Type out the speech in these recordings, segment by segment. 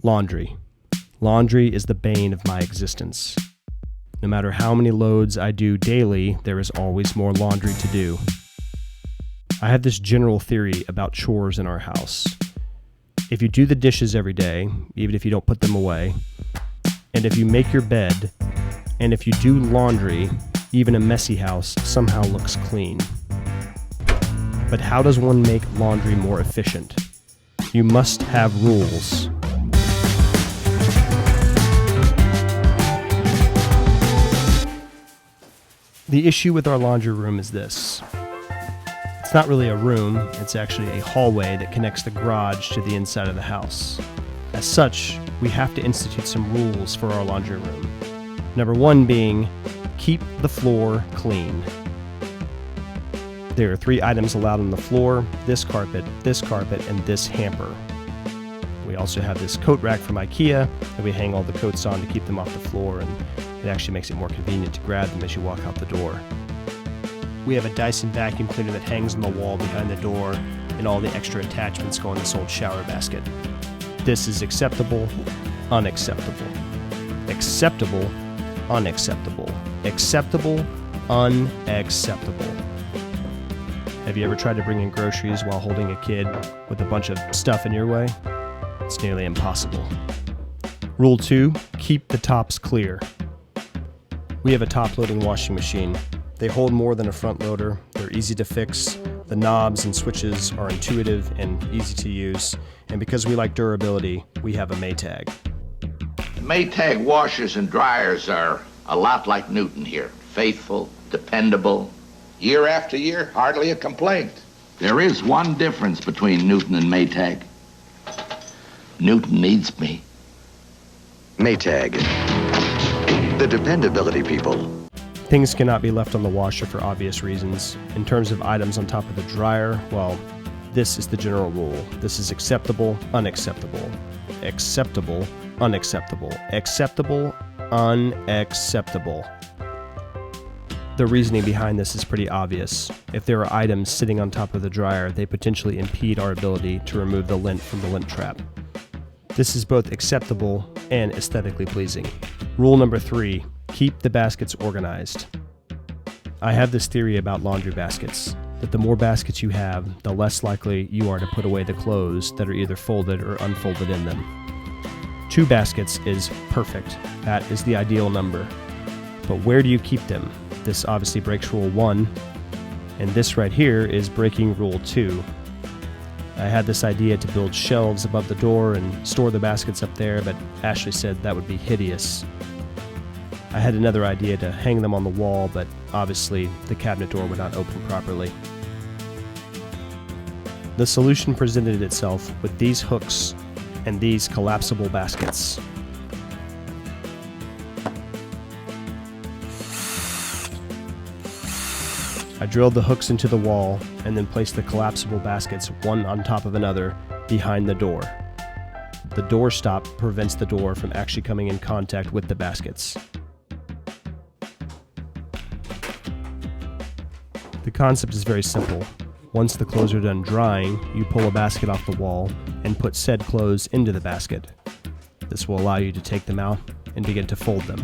Laundry. Laundry is the bane of my existence. No matter how many loads I do daily, there is always more laundry to do. I have this general theory about chores in our house. If you do the dishes every day, even if you don't put them away, and if you make your bed, and if you do laundry, even a messy house somehow looks clean. But how does one make laundry more efficient? You must have rules. The issue with our laundry room is this. It's not really a room, it's actually a hallway that connects the garage to the inside of the house. As such, we have to institute some rules for our laundry room. Number one being, keep the floor clean. There are 3 items allowed on the floor: this carpet, and this hamper. We also have this coat rack from IKEA that we hang all the coats on to keep them off the floor, and it actually makes it more convenient to grab them as you walk out the door. We have a Dyson vacuum cleaner that hangs on the wall behind the door, and all the extra attachments go in this old shower basket. This is acceptable, unacceptable. Acceptable, unacceptable. Acceptable, unacceptable. Have you ever tried to bring in groceries while holding a kid with a bunch of stuff in your way? It's nearly impossible. Rule 2, keep the tops clear. We have a top-loading washing machine. They hold more than a front loader. They're easy to fix. The knobs and switches are intuitive and easy to use. And because we like durability, we have a Maytag. Maytag washers and dryers are a lot like Newton here. Faithful, dependable. Year after year, hardly a complaint. There is one difference between Newton and Maytag. Newton needs me. Maytag. The dependability people. Things cannot be left on the washer for obvious reasons. In terms of items on top of the dryer, well, this is the general rule. This is acceptable, unacceptable. Acceptable, unacceptable. Acceptable, unacceptable. The reasoning behind this is pretty obvious. If there are items sitting on top of the dryer, they potentially impede our ability to remove the lint from the lint trap. This is both acceptable and aesthetically pleasing. Rule number 3, keep the baskets organized. I have this theory about laundry baskets, that the more baskets you have, the less likely you are to put away the clothes that are either folded or unfolded in them. 2 baskets is perfect. That is the ideal number. But where do you keep them? This obviously breaks rule 1, and this right here is breaking rule 2. I had this idea to build shelves above the door and store the baskets up there, but Ashley said that would be hideous. I had another idea to hang them on the wall, but obviously the cabinet door would not open properly. The solution presented itself with these hooks and these collapsible baskets. I drilled the hooks into the wall and then placed the collapsible baskets one on top of another behind the door. The door stop prevents the door from actually coming in contact with the baskets. The concept is very simple. Once the clothes are done drying, you pull a basket off the wall and put said clothes into the basket. This will allow you to take them out and begin to fold them.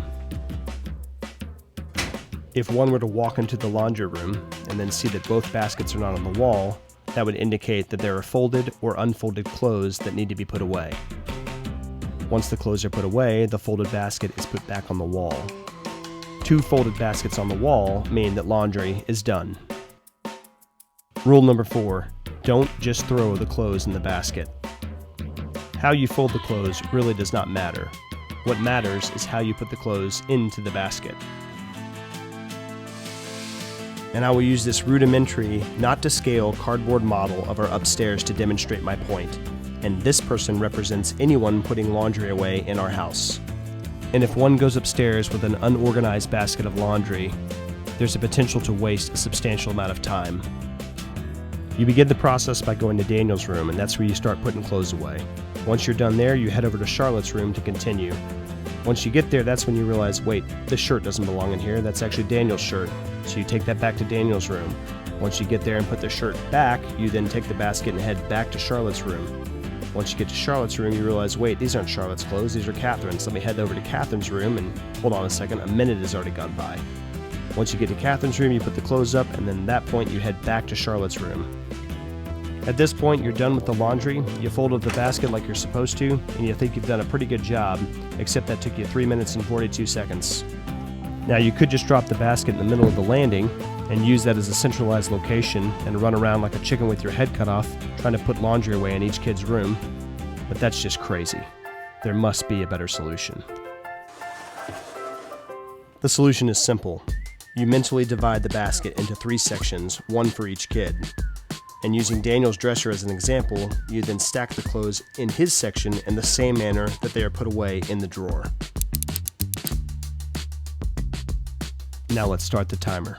If one were to walk into the laundry room and then see that both baskets are not on the wall, that would indicate that there are folded or unfolded clothes that need to be put away. Once the clothes are put away, the folded basket is put back on the wall. 2 folded baskets on the wall mean that laundry is done. Rule number 4, don't just throw the clothes in the basket. How you fold the clothes really does not matter. What matters is how you put the clothes into the basket. And I will use this rudimentary, not to scale cardboard model of our upstairs to demonstrate my point. And this person represents anyone putting laundry away in our house. And if one goes upstairs with an unorganized basket of laundry, there's a potential to waste a substantial amount of time. You begin the process by going to Daniel's room, and that's where you start putting clothes away. Once you're done there, you head over to Charlotte's room to continue. Once you get there, that's when you realize, wait, this shirt doesn't belong in here. That's actually Daniel's shirt. So you take that back to Daniel's room. Once you get there and put the shirt back, you then take the basket and head back to Charlotte's room. Once you get to Charlotte's room, you realize, wait, these aren't Charlotte's clothes, these are Catherine's. Let me head over to Catherine's room, and hold on a second, a minute has already gone by. Once you get to Catherine's room, you put the clothes up, and then at that point, you head back to Charlotte's room. At this point, you're done with the laundry, you fold up the basket like you're supposed to, and you think you've done a pretty good job, except that took you 3 minutes and 42 seconds. Now, you could just drop the basket in the middle of the landing and use that as a centralized location and run around like a chicken with your head cut off, trying to put laundry away in each kid's room. But that's just crazy. There must be a better solution. The solution is simple. You mentally divide the basket into 3 sections, one for each kid. And using Daniel's dresser as an example, you then stack the clothes in his section in the same manner that they are put away in the drawer. Now let's start the timer.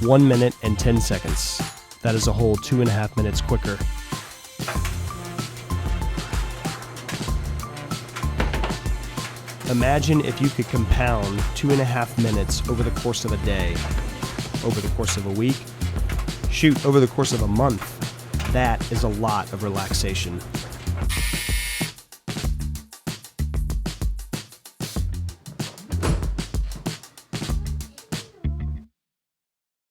One minute and 10 seconds. That is a whole 2.5 minutes quicker. Imagine if you could compound 2.5 minutes over the course of a day, over the course of a week, shoot, over the course of a month. That is a lot of relaxation.